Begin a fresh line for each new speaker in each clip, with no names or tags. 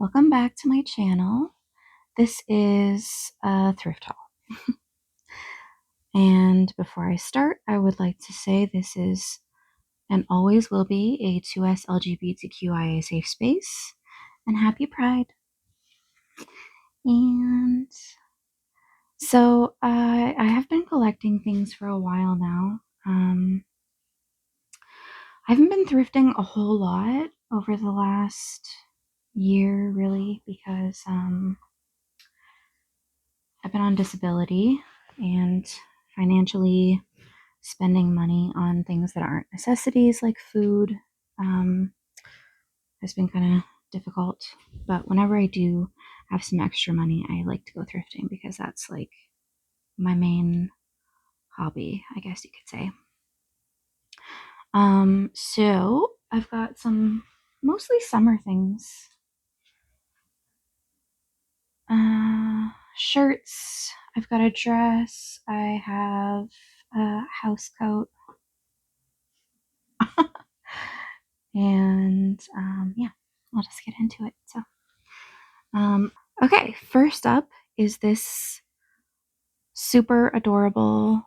Welcome back to my channel. This is a thrift haul. And before I start, I would like to say this is and always will be a 2S LGBTQIA safe space. And happy Pride. And so I have been collecting things for a while now. I haven't been thrifting a whole lot over the last year, really, because I've been on disability and financially spending money on things that aren't necessities like food has been kind of difficult. But whenever I do have some extra money, I like to go thrifting because that's like my main hobby, I guess you could say. So I've got some mostly summer things. Shirts. I've got a dress. I have a house coat. And yeah, I'll just get into it. Okay, first up is this super adorable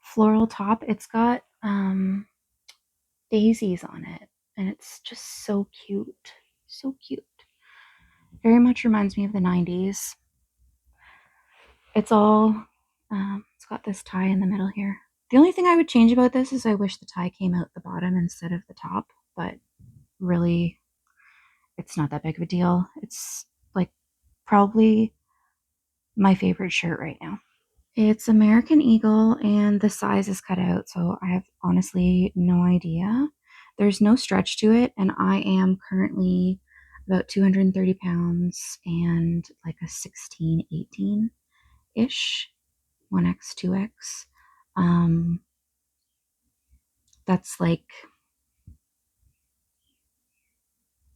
floral top. It's got daisies on it, and it's just so cute. So cute. Very much reminds me of the 90s. It's got this tie in the middle here. The only thing I would change about this is I wish the tie came out the bottom instead of the top, but really, it's not that big of a deal. It's like probably my favorite shirt right now. It's American Eagle and the size is cut out, so I have honestly no idea. There's no stretch to it, and I am currently about 230 pounds and like a 16, 18 ish, 1X, 2X. That's like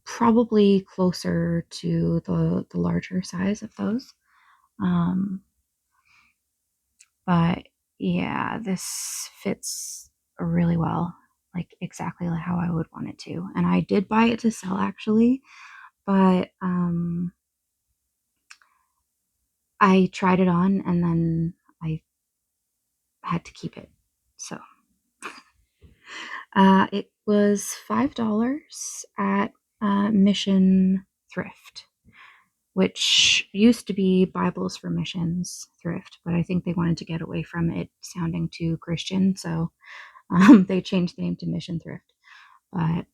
probably closer to the larger size of those. Um, But yeah, this fits really well, like exactly how I would want it to. And I did buy it to sell actually, but I tried it on and then I had to keep it. So it was $5 at Mission Thrift, which used to be Bibles for Missions Thrift, but I think they wanted to get away from it sounding too Christian, so they changed the name to Mission Thrift. But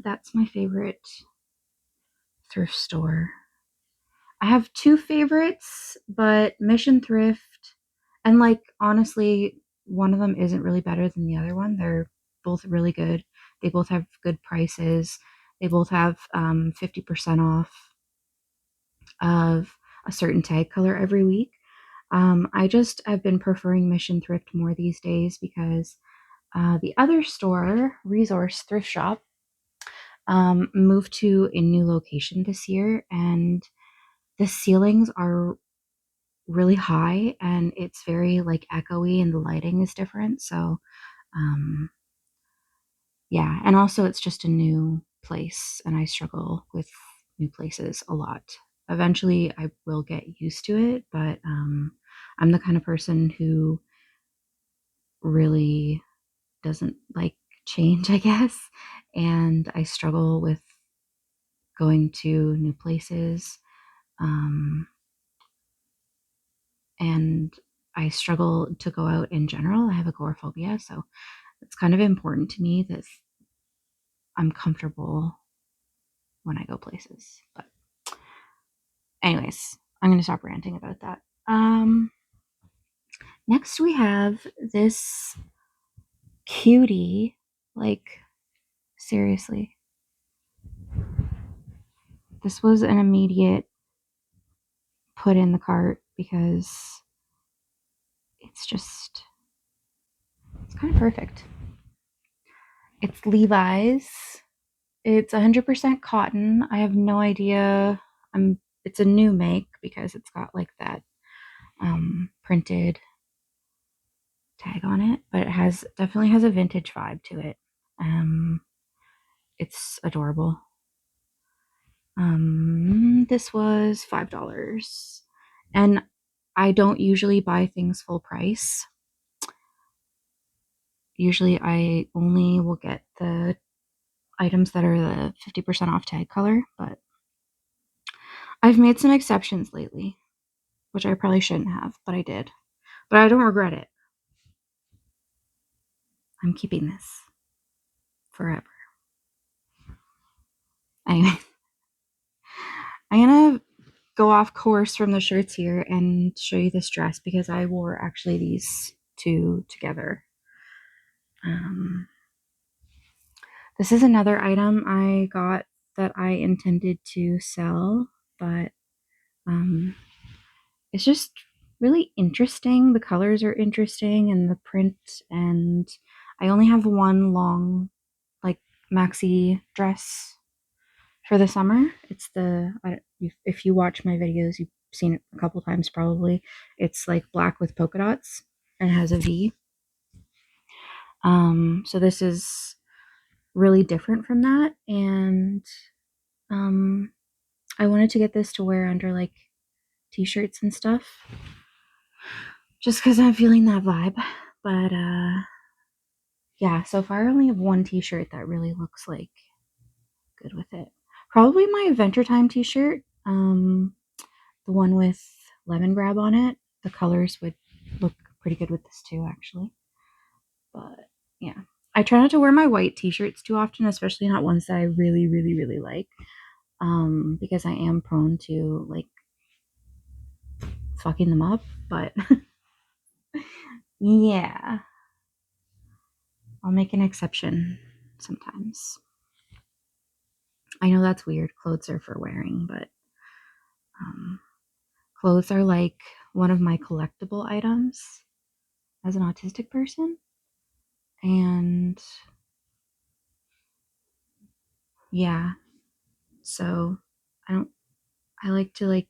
that's my favorite thrift store. I have two favorites, but Mission Thrift, and like honestly, one of them isn't really better than the other one. They're both really good. They both have good prices. They both have 50% off of a certain tag color every week. I just have been preferring Mission Thrift more these days because the other store, Resource Thrift Shop, moved to a new location this year, and the ceilings are really high and it's very like echoey and the lighting is different. So, um, yeah, and also it's just a new place and I struggle with new places a lot. Eventually, I will get used to it, but I'm the kind of person who really doesn't like change, I guess, and I struggle with going to new places. Um, and I struggle to go out in general. I have agoraphobia, so it's kind of important to me that I'm comfortable when I go places. But anyways, I'm going to stop ranting about that. Next we have this cutie, like seriously. This was an immediate put in the cart because it's kind of perfect. It's Levi's. It's 100% cotton. I have no idea. It's a new make because it's got like that printed tag on it, but definitely has a vintage vibe to it. It's adorable. This was $5. And I don't usually buy things full price. Usually I only will get the items that are the 50% off tag color, but I've made some exceptions lately, which I probably shouldn't have, but I did. But I don't regret it. I'm keeping this forever. Anyway, I'm gonna go off course from the shirts here and show you this dress because I wore actually these two together. This is another item I got that I intended to sell, but it's just really interesting. The colors are interesting and the print, and I only have one long, like, maxi dress for the summer. It's if you watch my videos, you've seen it a couple times probably. It's like black with polka dots and has a V. So this is really different from that, and I wanted to get this to wear under like t-shirts and stuff, just because I'm feeling that vibe. But yeah, so far I only have one t-shirt that really looks like good with it. Probably my Adventure Time t-shirt, the one with lemon grab on it. The colors would look pretty good with this too, actually. But yeah, I try not to wear my white t-shirts too often, especially not ones that I really, really, really like, because I am prone to like fucking them up. But yeah, I'll make an exception sometimes. I know that's weird. Clothes are for wearing, but um, clothes are like one of my collectible items as an autistic person. And yeah, so I don't, I like to like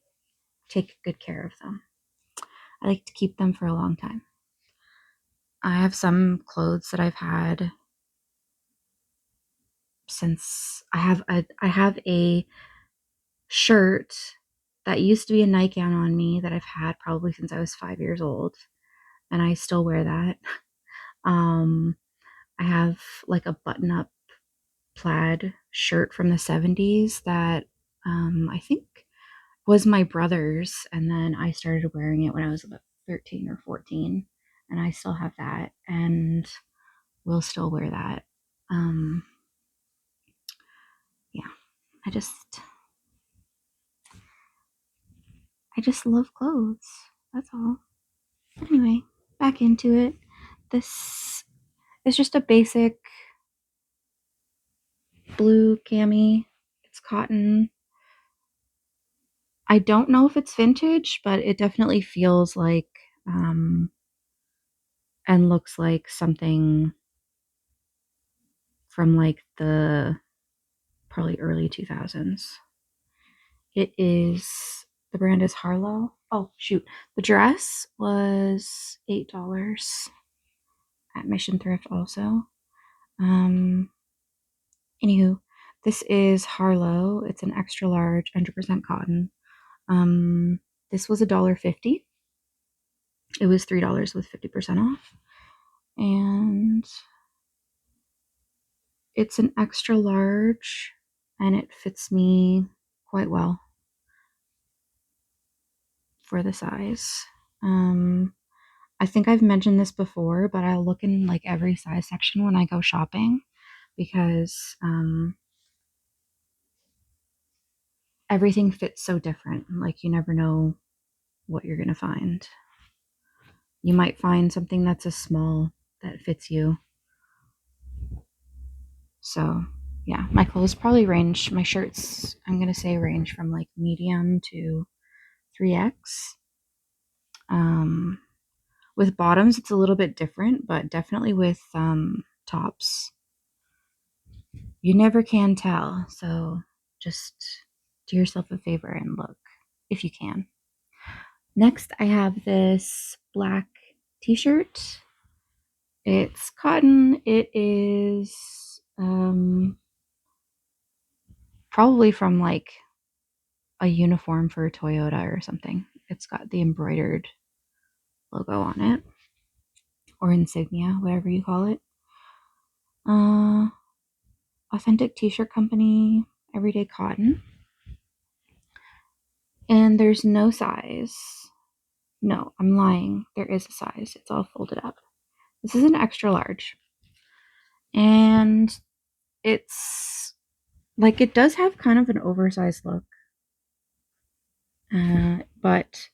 take good care of them. I like to keep them for a long time. I have some clothes that I've had since I have a shirt that used to be a nightgown on me that I've had probably since I was 5 years old, and I still wear that. Um, I have like a button up plaid shirt from the 70s that I think was my brother's, and then I started wearing it when I was about 13 or 14, and I still have that and will still wear that. Um, yeah, I just I just love clothes. That's all. But anyway, back into it. This is just a basic blue cami. It's cotton. I don't know if it's vintage, but it definitely feels like and looks like something from like the probably early 2000s. It is the brand is Harlow. Oh shoot, the dress was $8 at Mission Thrift also. Um, Anywho, this is Harlow. It's an extra large, 100% cotton. This was $1.50. It was $3 with 50% off, and it's an extra large, and it fits me quite well for the size. I think I've mentioned this before, but I'll look in like every size section when I go shopping because everything fits so different. Like you never know what you're gonna find. You might find something that's a small that fits you. So yeah, my clothes probably range. My shirts, I'm gonna say, range from like medium to 3X. Um, with bottoms, it's a little bit different, but definitely with tops, you never can tell. So just do yourself a favor and look if you can. Next, I have this black t-shirt. It's cotton. It is probably from like a uniform for Toyota or something. It's got the embroidered logo on it, or insignia, whatever you call it. Authentic t-shirt company, everyday cotton. And there's no size. No, I'm lying. There is a size. It's all folded up. This is an extra large. And it's like, it does have kind of an oversized look. But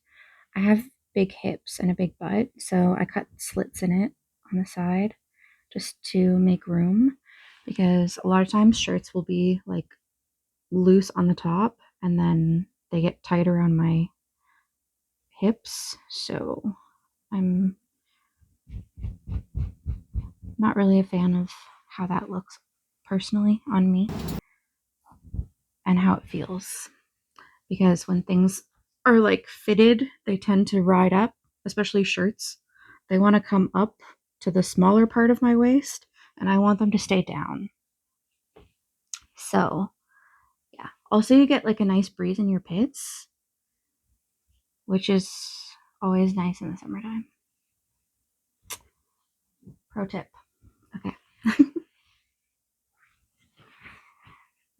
I have big hips and a big butt, so I cut slits in it on the side just to make room, because a lot of times shirts will be like loose on the top and then they get tight around my hips, so I'm not really a fan of how that looks personally on me and how it feels, because when things are like fitted, they tend to ride up, especially shirts. They want to come up to the smaller part of my waist, and I want them to stay down. So, yeah. Also, you get like a nice breeze in your pits, which is always nice in the summertime. Pro tip. Okay.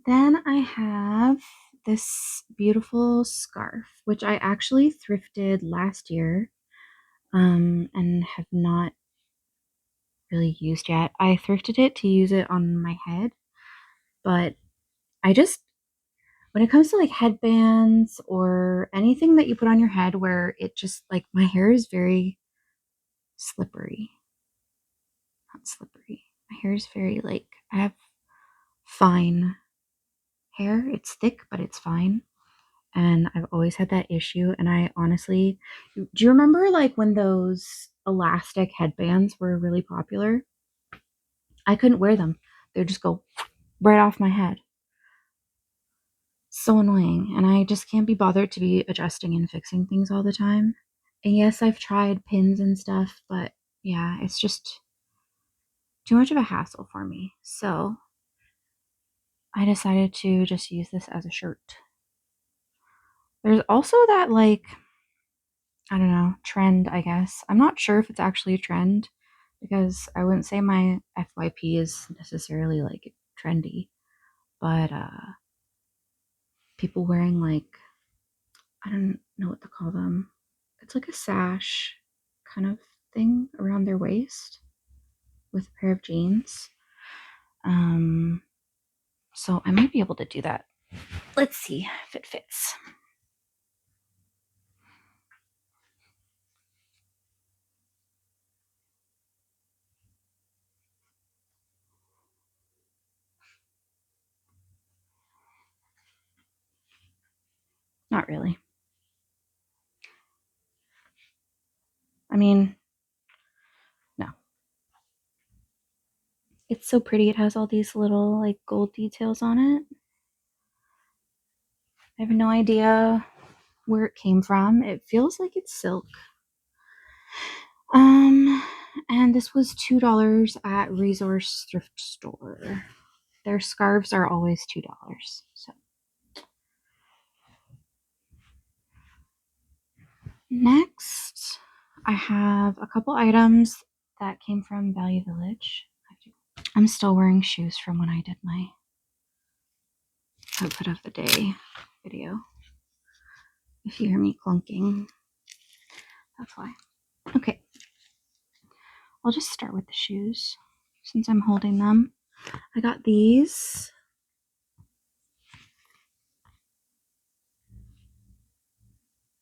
Then I have this beautiful scarf, which I actually thrifted last year, and have not really used yet. I thrifted it to use it on my head, but I just, when it comes to like headbands or anything that you put on your head where it just like, my hair is very slippery. Not slippery. My hair is very like, I have fine hair. It's thick, but it's fine. And I've always had that issue. And I honestly, do you remember like when those elastic headbands were really popular? I couldn't wear them. They would just go right off my head. So annoying. And I just can't be bothered to be adjusting and fixing things all the time. And yes, I've tried pins and stuff, but yeah, it's just too much of a hassle for me. So I decided to just use this as a shirt. There's also that, like, I don't know, trend, I guess. I'm not sure if it's actually a trend, because I wouldn't say my FYP is necessarily like trendy, but people wearing like, I don't know what to call them. It's like a sash kind of thing around their waist with a pair of jeans. So I might be able to do that. Let's see if it fits. Not really. I mean, no. It's so pretty. It has all these little like gold details on it. I have no idea where it came from. It feels like it's silk. And this was $2 at Resource Thrift Store. Their scarves are always $2. So next, I have a couple items that came from Value Village. I'm still wearing shoes from when I did my outfit of the day video. If you hear me clunking, that's why. Okay, I'll just start with the shoes since I'm holding them. I got these.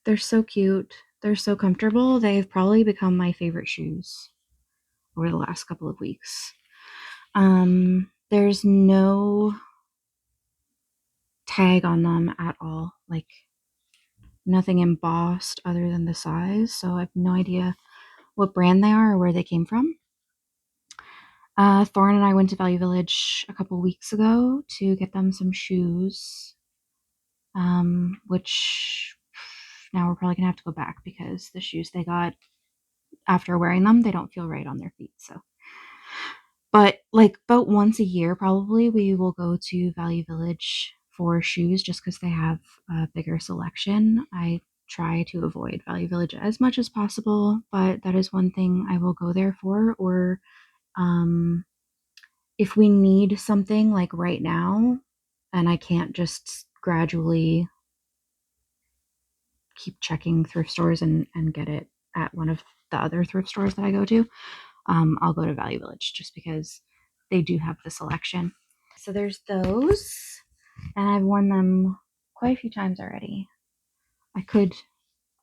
They're so cute. They're so comfortable. They've probably become my favorite shoes over the last couple of weeks. There's no tag on them at all. Like, nothing embossed other than the size. So I have no idea what brand they are or where they came from. Thorne and I went to Value Village a couple weeks ago to get them some shoes, which now we're probably gonna have to go back because the shoes they got after wearing them, they don't feel right on their feet. So, but like about once a year, probably we will go to Value Village for shoes just because they have a bigger selection. I try to avoid Value Village as much as possible, but that is one thing I will go there for. Or um, if we need something like right now and I can't just gradually keep checking thrift stores and get it at one of the other thrift stores that I go to, I'll go to Value Village just because they do have the selection. So there's those, and I've worn them quite a few times already.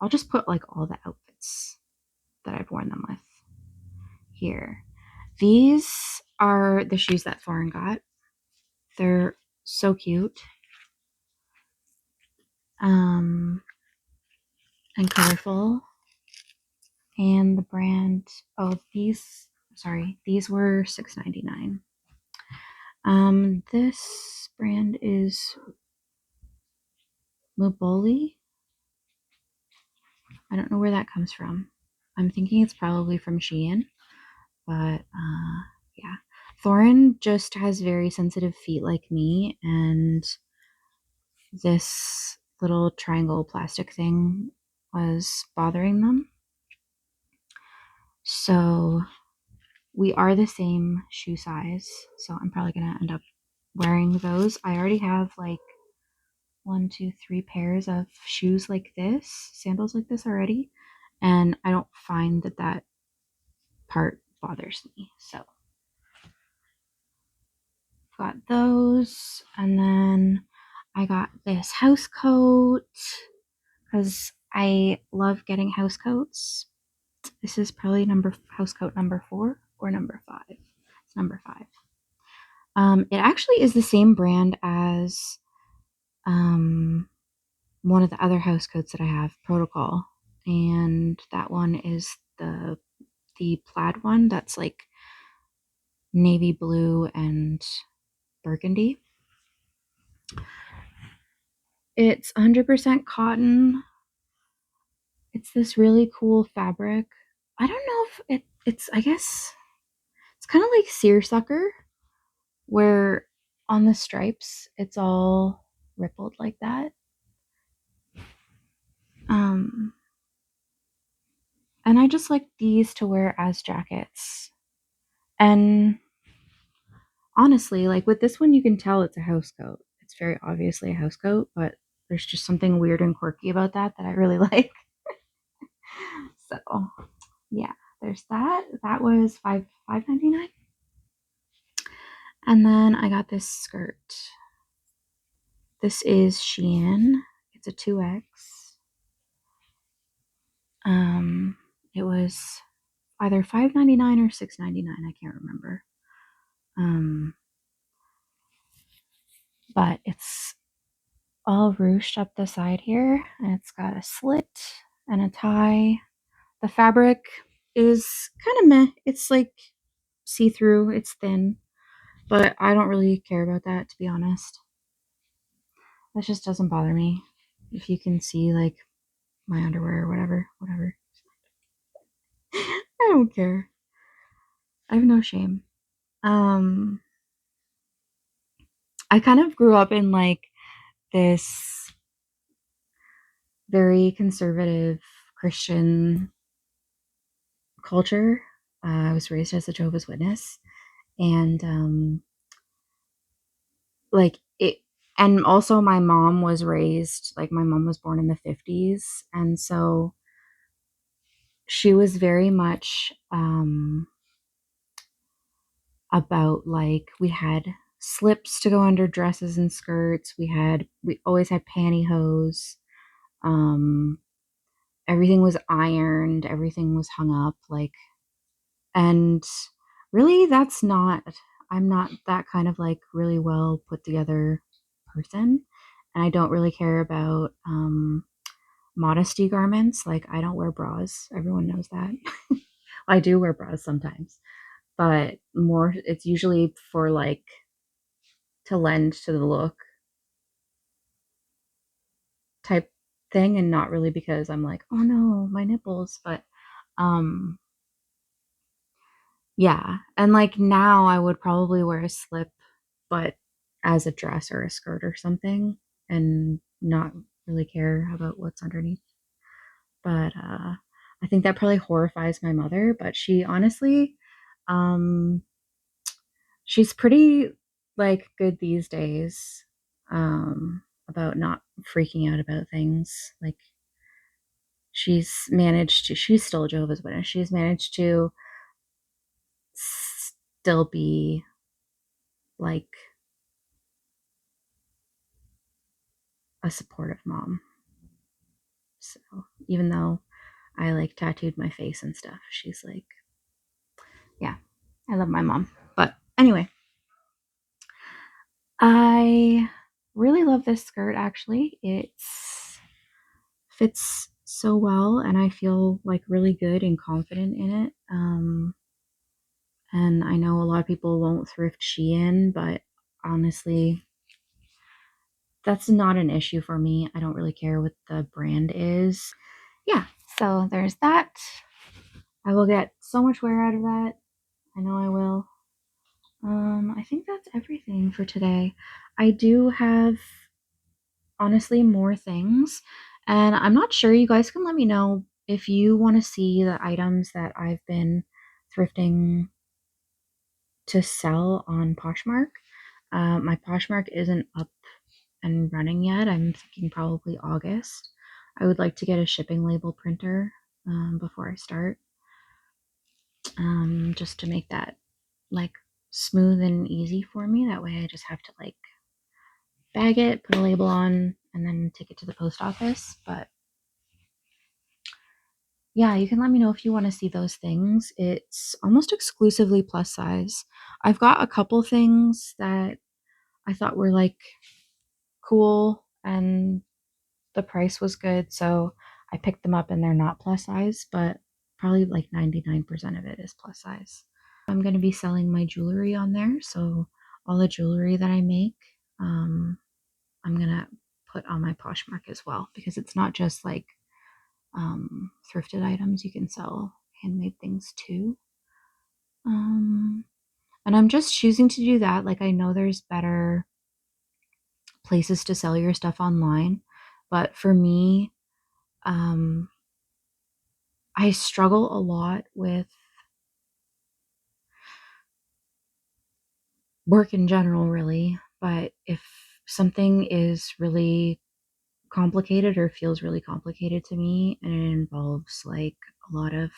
I'll just put like all the outfits that I've worn them with here. These are the shoes that Thorin got. They're so cute. And colorful. And the brand, these were $6.99. This brand is Moboli. I don't know where that comes from. I'm thinking it's probably from Shein, but yeah. Thorin just has very sensitive feet like me, and this little triangle plastic thing was bothering them. So we are the same shoe size, so I'm probably gonna end up wearing those. I already have like 1, 2, 3 pairs of shoes like this, sandals like this already, and I don't find that part bothers me. So got those, and then I got this house coat because I love getting house coats. This is probably house coat number 4 or number 5. It's number 5. It actually is the same brand as one of the other house coats that I have, Protocol, and that one is the plaid one that's like navy blue and burgundy. It's 100% cotton. It's this really cool fabric. I don't know if it's I guess it's kind of like seersucker, where on the stripes it's all rippled like that. And I just like these to wear as jackets. And honestly, like with this one, you can tell it's a house coat. It's very obviously a house coat, but there's just something weird and quirky about that I really like. So yeah, there's that. That was $5.99. And then I got this skirt. This is Shein. It's a 2X. It was either $5.99 or $6.99. I can't remember. But it's all ruched up the side here, and it's got a slit and a tie. The fabric is kind of meh. It's like see-through. It's thin, but I don't really care about that, to be honest. That just doesn't bother me. If you can see like my underwear or whatever. I don't care. I have no shame. I kind of grew up in like this very conservative Christian culture. I was raised as a Jehovah's Witness, and like it, and also my mom was born in the 50s, and so she was very much about like we had slips to go under dresses and skirts. We always had pantyhose. Um, everything was ironed. Everything was hung up. Like, and really, I'm not that kind of like really well put together person, and I don't really care about modesty garments. Like, I don't wear bras. Everyone knows that. I do wear bras sometimes, but more it's usually for like to lend to the look type thing, and not really because I'm like, oh no, my nipples. But um yeah, and like now I would probably wear a slip, but as a dress or a skirt or something and not really care about what's underneath. But I think that probably horrifies my mother, but she honestly, um, she's pretty like good these days about not freaking out about things. Like she's still a Jehovah's Witness. She's managed to still be like a supportive mom. So even though I like tattooed my face and stuff, she's like, yeah, I love my mom. But anyway, I really love this skirt actually. It's fits so well and I feel like really good and confident in it. And I know a lot of people won't thrift Shein, but honestly, that's not an issue for me. I don't really care what the brand is. Yeah, so there's that. I will get so much wear out of that. I know I will. I think that's everything for today. I do have honestly more things, and I'm not sure. You guys can let me know if you want to see the items that I've been thrifting to sell on Poshmark. My Poshmark isn't up and running yet. I'm thinking probably August. I would like to get a shipping label printer before I start, just to make that like smooth and easy for me. That way I just have to like bag it, put a label on, and then take it to the post office. But yeah, you can let me know if you want to see those things. It's almost exclusively plus size. I've got a couple things that I thought were like cool and the price was good, so I picked them up and they're not plus size, but probably like 99% of it is plus size. I'm going to be selling my jewelry on there, so all the jewelry that I make, I'm going to put on my Poshmark as well because it's not just like thrifted items, you can sell handmade things too. And I'm just choosing to do that. Like, I know there's better places to sell your stuff online, but for me, um, I struggle a lot with work in general, really. But if something is really complicated or feels really complicated to me and it involves like a lot of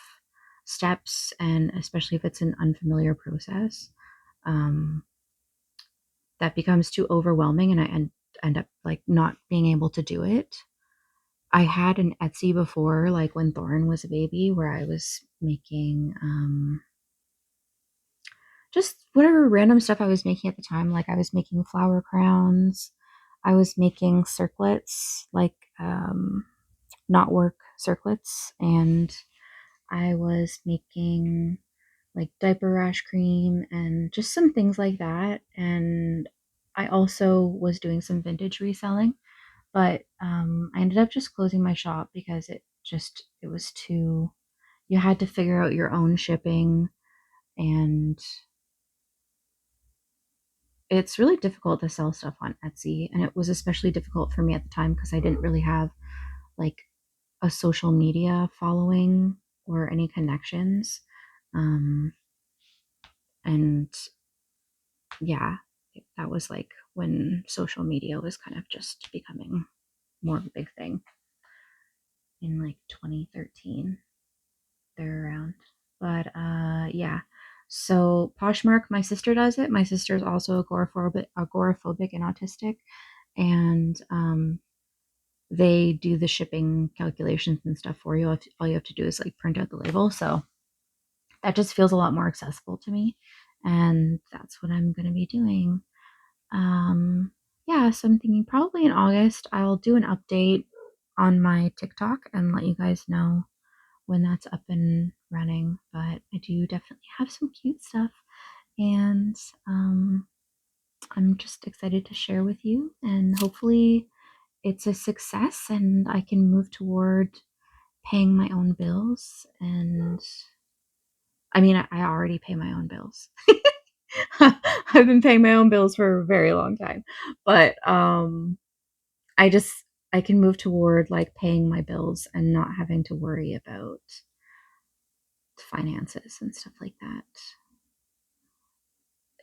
steps, and especially if it's an unfamiliar process, um, that becomes too overwhelming and end up like not being able to do it. I had an Etsy before, like when Thorin was a baby, where I was making just whatever random stuff I was making at the time. Like I was making flower crowns, I was making circlets, like knot work circlets, and I was making like diaper rash cream and just some things like that. And I also was doing some vintage reselling, but I ended up just closing my shop because it was too, you had to figure out your own shipping, and it's really difficult to sell stuff on Etsy. And it was especially difficult for me at the time because I didn't really have like a social media following or any connections. Um, and yeah, that was like when social media was kind of just becoming more of a big thing in like 2013, there around. But yeah. So Poshmark, my sister does it. My sister's also agoraphobic and autistic, and they do the shipping calculations and stuff for you. All you have to do is like print out the label. So that just feels a lot more accessible to me, and that's what I'm going to be doing. Yeah, so I'm thinking probably in August I'll do an update on my TikTok and let you guys know when that's up and running. But I do definitely have some cute stuff, and I'm just excited to share with you, and hopefully it's a success and I can move toward paying my own bills. And I mean, I already pay my own bills. I I've been paying my own bills for a very long time. But I just I can move toward like paying my bills and not having to worry about finances and stuff like that.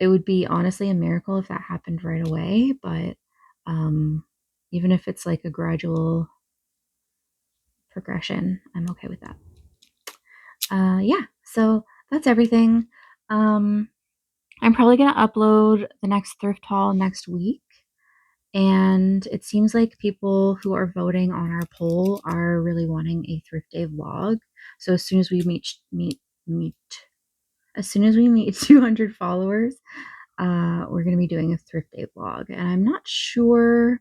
It would be honestly a miracle if that happened right away, but um even if it's like a gradual progression, I'm okay with that. Yeah, so that's everything. I'm probably gonna upload the next thrift haul next week. And it seems like people who are voting on our poll are really wanting a thrift day vlog. So as soon as we meet as soon as we meet 200 followers, we're gonna be doing a thrift day vlog. And I'm not sure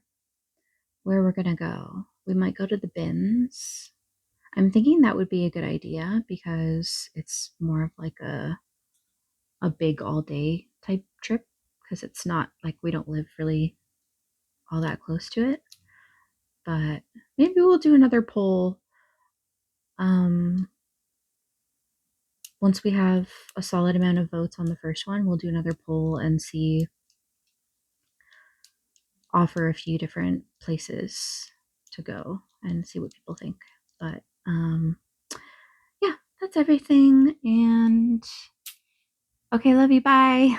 where we're gonna go. We might go to the bins. I'm thinking that would be a good idea because it's more of like a big all day type trip because it's not like we don't live really all that close to it. But maybe we'll do another poll um, once we have a solid amount of votes on the first one. We'll do another poll and see, offer a few different places to go and see what people think. But yeah, that's everything. And okay, love you. Bye.